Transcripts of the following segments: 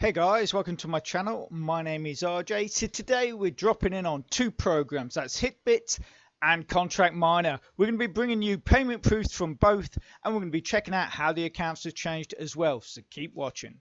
Hey guys, welcome to my channel. My name is RJ. So today we're dropping in on two programs. That's Hitbits and Contract Miner. We're going to be bringing you payment proofs from both, and we're going to be checking out how the accounts have changed as well. So keep watching.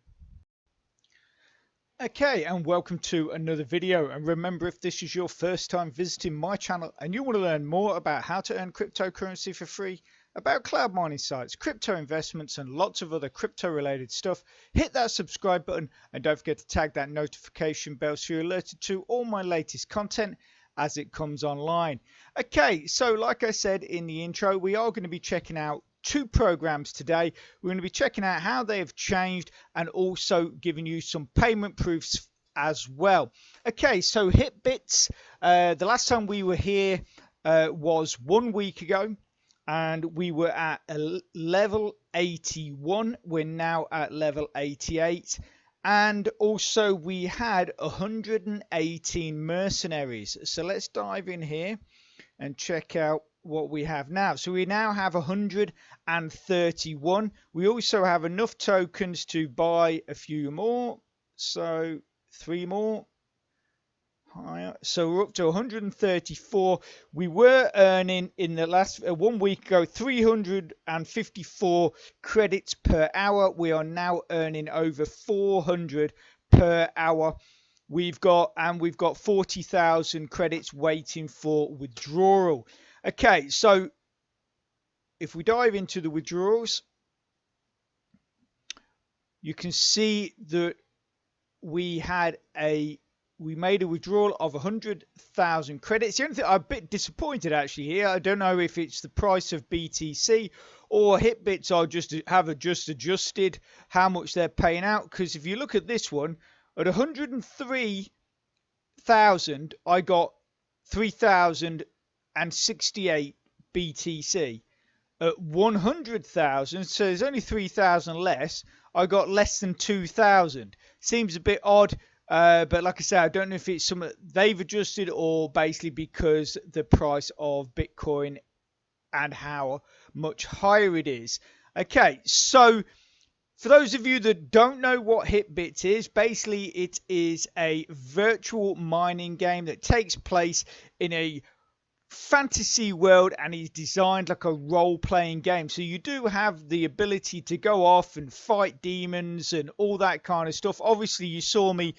Okay, and welcome to another video. And remember, if this is your first time visiting my channel and you want to learn more about how to earn cryptocurrency for free, about cloud mining sites, crypto investments, and lots of other crypto related stuff, hit that subscribe button and don't forget to tag that notification bell so you're alerted to all my latest content as it comes online. Okay, so like I said in the intro, we are going to be checking out two programs today. We're going to be checking out how they have changed and also giving you some payment proofs as well. Okay, so Hitbits, the last time we were here was 1 week ago, and we were at level 81. We're now at level 88, and also we had 118 mercenaries. So let's dive in here and check out what we have now. So we now have 131. We also have enough tokens to buy a few more, so 3 more. So we're up to 134. We were earning in the last 1 week ago 354 credits per hour. We are now earning over 400 per hour. We've got 40,000 credits waiting for withdrawal. Okay, so if we dive into the withdrawals, you can see that we made a withdrawal of 100,000 credits. The only thing I'm a bit disappointed actually here, I don't know if it's the price of BTC or Hitbits have just adjusted how much they're paying out, because if you look at this one, at 103,000 I got 3,068 BTC. At 100,000, so there's only 3,000 less, I got less than 2,000. Seems a bit odd. But like I said, I don't know if it's something they've adjusted or basically because the price of Bitcoin and how much higher it is. Okay, so for those of you that don't know what Hitbits is, basically it is a virtual mining game that takes place in a fantasy world and is designed like a role-playing game. So you do have the ability to go off and fight demons and all that kind of stuff. Obviously you saw me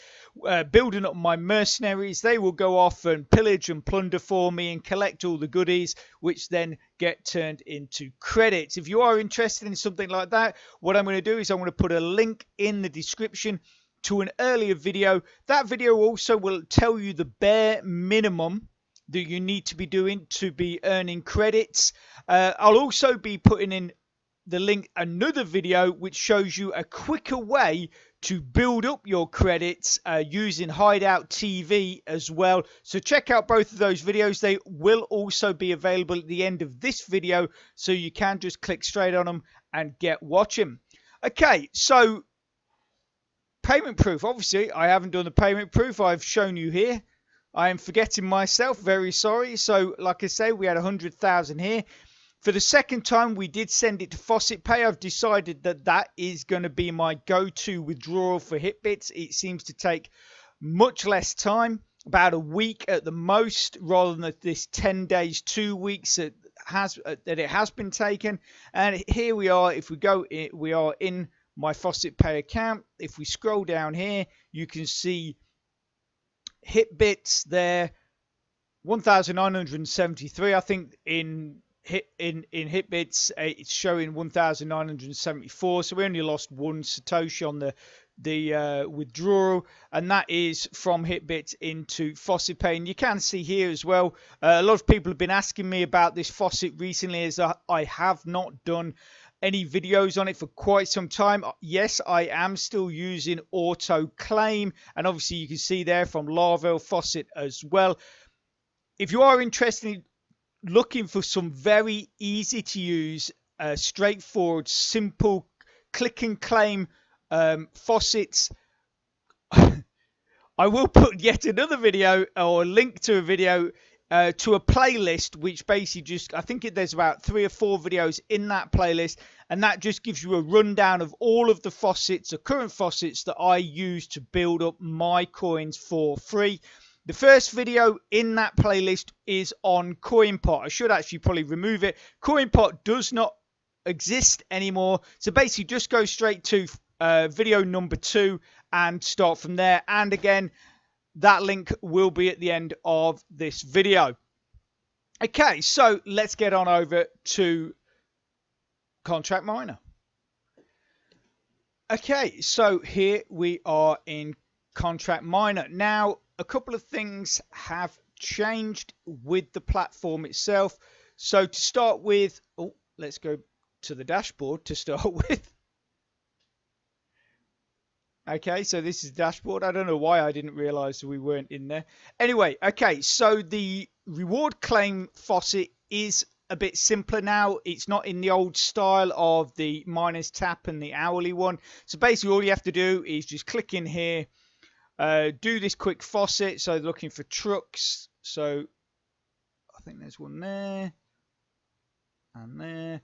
building up my mercenaries. They will go off and pillage and plunder for me and collect all the goodies, which then get turned into credits. If you are interested in something like that, what I'm going to do is I'm going to put a link in the description to an earlier video. That video also will tell you the bare minimum that you need to be doing to be earning credits. I'll also be putting in the link another video which shows you a quicker way to build up your credits using Hideout TV as well. So check out both of those videos. They will also be available at the end of this video, so you can just click straight on them and get watching. Okay, so payment proof. Obviously I haven't done the payment proof. I've shown you here. I am forgetting myself, very sorry. So like I say, we had 100,000 here. For the second time, we did send it to Faucet Pay. I've decided that that is going to be my go-to withdrawal for Hitbits. It seems to take much less time, about a week at the most, rather than this 10 days, 2 weeks that it has been taken. And here we are. If we go, we are in my Faucet Pay account. If we scroll down here, you can see Hitbits there, 1,973. I think in Hitbits it's showing 1,974. So we only lost 1 Satoshi on the withdrawal, and that is from Hitbits into Faucet Pay. And you can see here as well, a lot of people have been asking me about this Faucet recently, as I have not done any videos on it for quite some time. Yes, I am still using auto claim, and obviously you can see there from Laravel Faucet as well. If you are interested in looking for some very easy to use, straightforward, simple click and claim faucets, I will put yet another video or a link to a video to a playlist, which basically just, I think there's about 3 or 4 videos in that playlist, and that just gives you a rundown of all of the faucets, the current faucets that I use to build up my coins for free. The first video in that playlist is on CoinPot. I should actually probably remove it. CoinPot does not exist anymore, so basically just go straight to video number 2 and start from there. And again, that link will be at the end of this video. Okay, so let's get on over to Contract Miner. Okay, so here we are in Contract Miner. Now, a couple of things have changed with the platform itself. So to start with, let's go to the dashboard to start with. Okay, so this is the dashboard. I don't know why I didn't realize we weren't in there. Anyway, okay, so the reward claim faucet is a bit simpler now. It's not in the old style of the miners tap and the hourly one. So basically all you have to do is just click in here, do this quick faucet. So looking for trucks. So I think there's one there and there.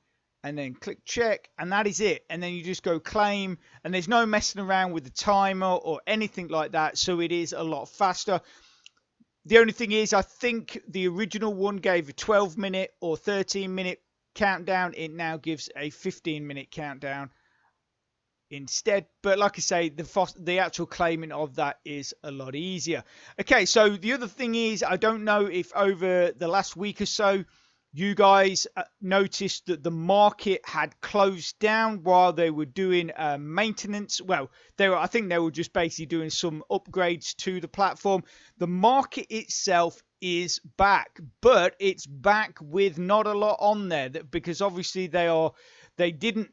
And then click check, and that is it. And then you just go claim, and there's no messing around with the timer or anything like that, so it is a lot faster. The only thing is, I think the original one gave a 12-minute or 13-minute countdown. It now gives a 15-minute countdown instead. But like I say, the actual claiming of that is a lot easier. Okay, so the other thing is, I don't know if over the last week or so, you guys noticed that the market had closed down while they were doing maintenance. Well, I think they were just basically doing some upgrades to the platform. The market itself is back, but it's back with not a lot on there, because obviously they didn't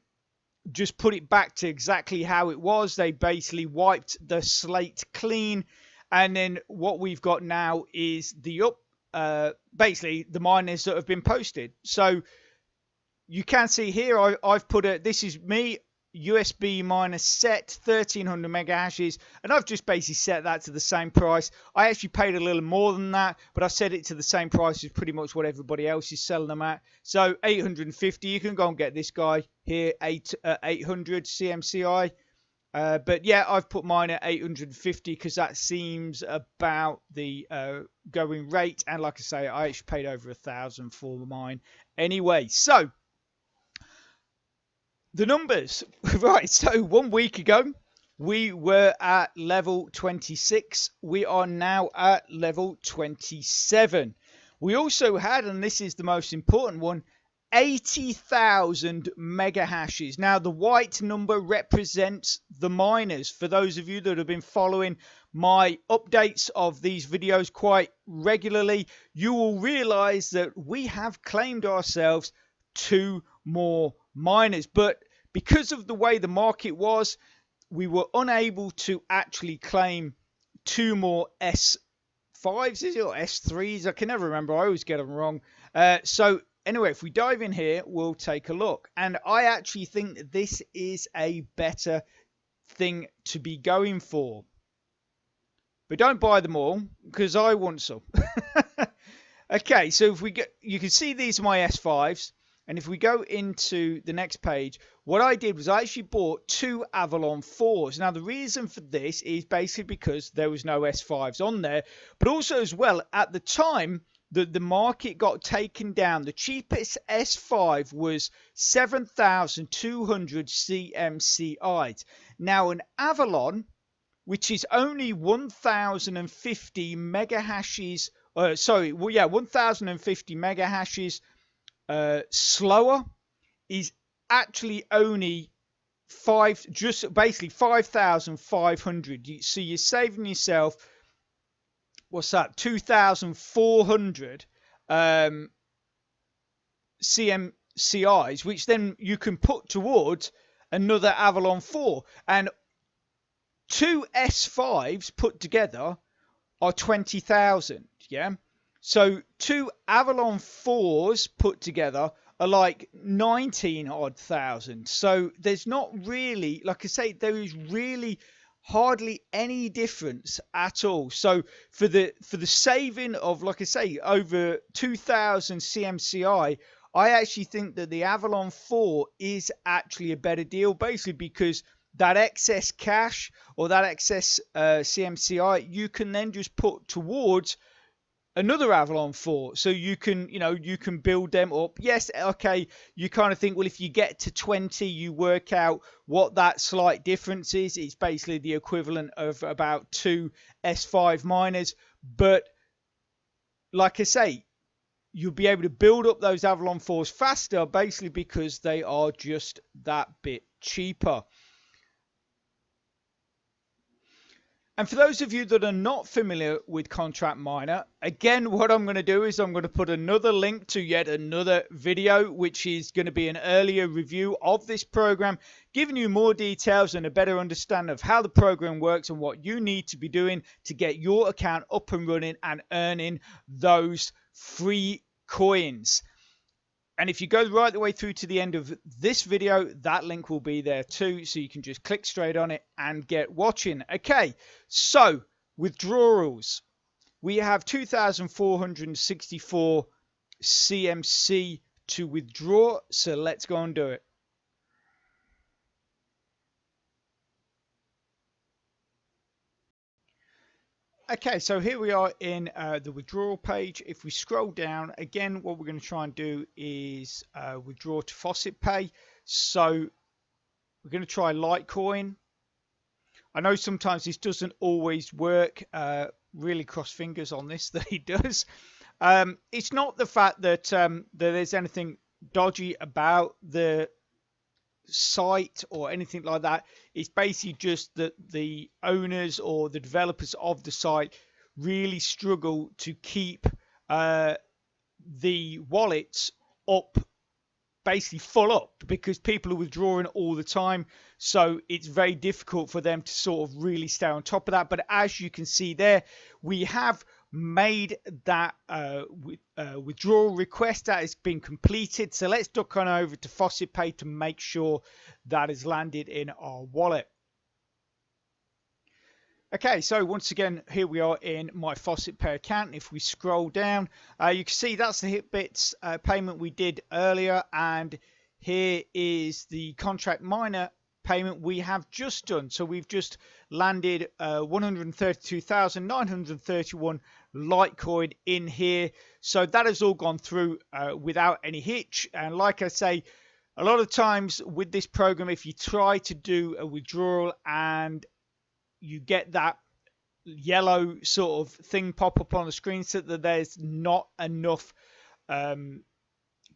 just put it back to exactly how it was. They basically wiped the slate clean, and then what we've got now is the basically the miners that have been posted. So you can see here I've put this is me, USB miner set 1300 mega hashes, and I've just basically set that to the same price. I actually paid a little more than that, but I set it to the same price as pretty much what everybody else is selling them at. So 850, you can go and get this guy here, 800 CMCI. But yeah, I've put mine at 850 because that seems about the going rate. And like I say, I actually paid over 1,000 for mine anyway. So the numbers, right? So 1 week ago, we were at level 26. We are now at level 27. We also had, and this is the most important one, 80,000 mega hashes. Now the white number represents the miners. For those of you that have been following my updates of these videos quite regularly, you will realize that we have claimed ourselves 2 more miners, but because of the way the market was, we were unable to actually claim 2 more S5s, is it, or S3s? I can never remember. I always get them wrong. So anyway, if we dive in here, we'll take a look. And I actually think that this is a better thing to be going for. But don't buy them all, because I want some. Okay, so if we get, you can see these are my S5s. And if we go into the next page, what I did was I actually bought 2 Avalon 4s. Now, the reason for this is basically because there was no S5s on there. But also as well, at the time, the market got taken down. The cheapest S5 was 7,200 CMCIs. Now, an Avalon, which is only 1,050 mega hashes, 1,050 mega hashes slower, is actually only basically 5,500. So you're saving yourself, what's that, 2,400 CMCIs, which then you can put towards another Avalon 4. And 2 S5s put together are 20,000, yeah? So 2 Avalon 4s put together are like 19 odd thousand. So there's not really, like I say, there is really hardly any difference at all. So for the saving of, like I say, over 2,000 CMCI, I actually think that the Avalon 4 is actually a better deal, basically because that excess cash or that excess CMCI you can then just put towards another Avalon 4, so you can, you can build them up. Yes, okay, you kind of think, well, if you get to 20, you work out what that slight difference is. It's basically the equivalent of about 2 S5 miners, but like I say, you'll be able to build up those Avalon 4s faster, basically because they are just that bit cheaper. And for those of you that are not familiar with Contract Miner, again, what I'm going to do is I'm going to put another link to yet another video, which is going to be an earlier review of this program, giving you more details and a better understanding of how the program works and what you need to be doing to get your account up and running and earning those free coins. And if you go right the way through to the end of this video, that link will be there too, so you can just click straight on it and get watching. Okay, so withdrawals. We have 2,464 CMC to withdraw, so let's go and do it. Okay, so here we are in the withdrawal page. If we scroll down, again, what we're going to try and do is withdraw to Faucet Pay. So we're going to try Litecoin. I know sometimes this doesn't always work. Really cross fingers on this that it does. It's not the fact that, that there's anything dodgy about the site or anything like that. It's basically just that the owners or the developers of the site really struggle to keep the wallets up, basically full up, because people are withdrawing all the time, so it's very difficult for them to sort of really stay on top of that. But as you can see there, we have made that withdrawal request that has been completed. So let's duck on over to Faucet Pay to make sure that has landed in our wallet. Okay, so once again, here we are in my Faucet Pay account. If we scroll down, you can see that's the Hitbits payment we did earlier, and here is the Contract Miner payment we have just done. So we've just landed 132,931 Litecoin in here. So that has all gone through without any hitch. And like I say, a lot of times with this program, if you try to do a withdrawal and you get that yellow sort of thing pop up on the screen so that there's not enough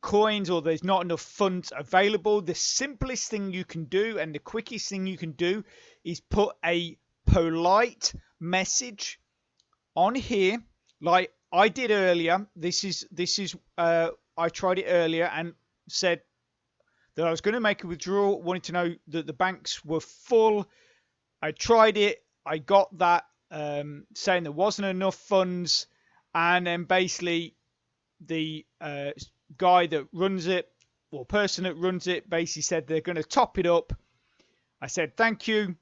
coins or there's not enough funds available, the simplest thing you can do and the quickest thing you can do is put a polite message on here, like I did earlier. This is I tried it earlier and said that I was going to make a withdrawal, wanted to know that the banks were full. I tried it, I got that saying there wasn't enough funds, and then basically the guy that runs it, or person that runs it, basically said they're going to top it up. I said thank you,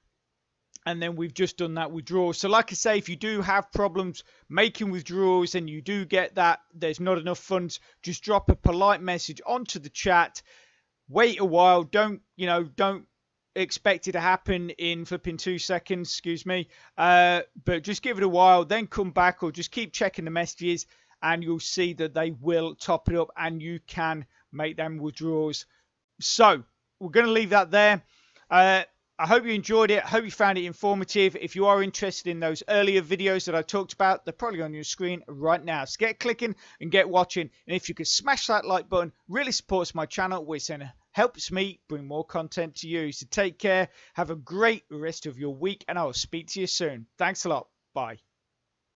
and then we've just done that withdrawal. So like I say, if you do have problems making withdrawals and you do get that there's not enough funds, just drop a polite message onto the chat. Wait a while, don't expect it to happen in flipping 2 seconds, excuse me, but just give it a while, then come back, or just keep checking the messages, and you'll see that they will top it up and you can make them withdrawals. So we're going to leave that there. I hope you enjoyed it. I hope you found it informative. If you are interested in those earlier videos that I talked about, they're probably on your screen right now. So get clicking and get watching. And if you could smash that like button, really supports my channel, which then helps me bring more content to you. So take care. Have a great rest of your week, and I will speak to you soon. Thanks a lot. Bye.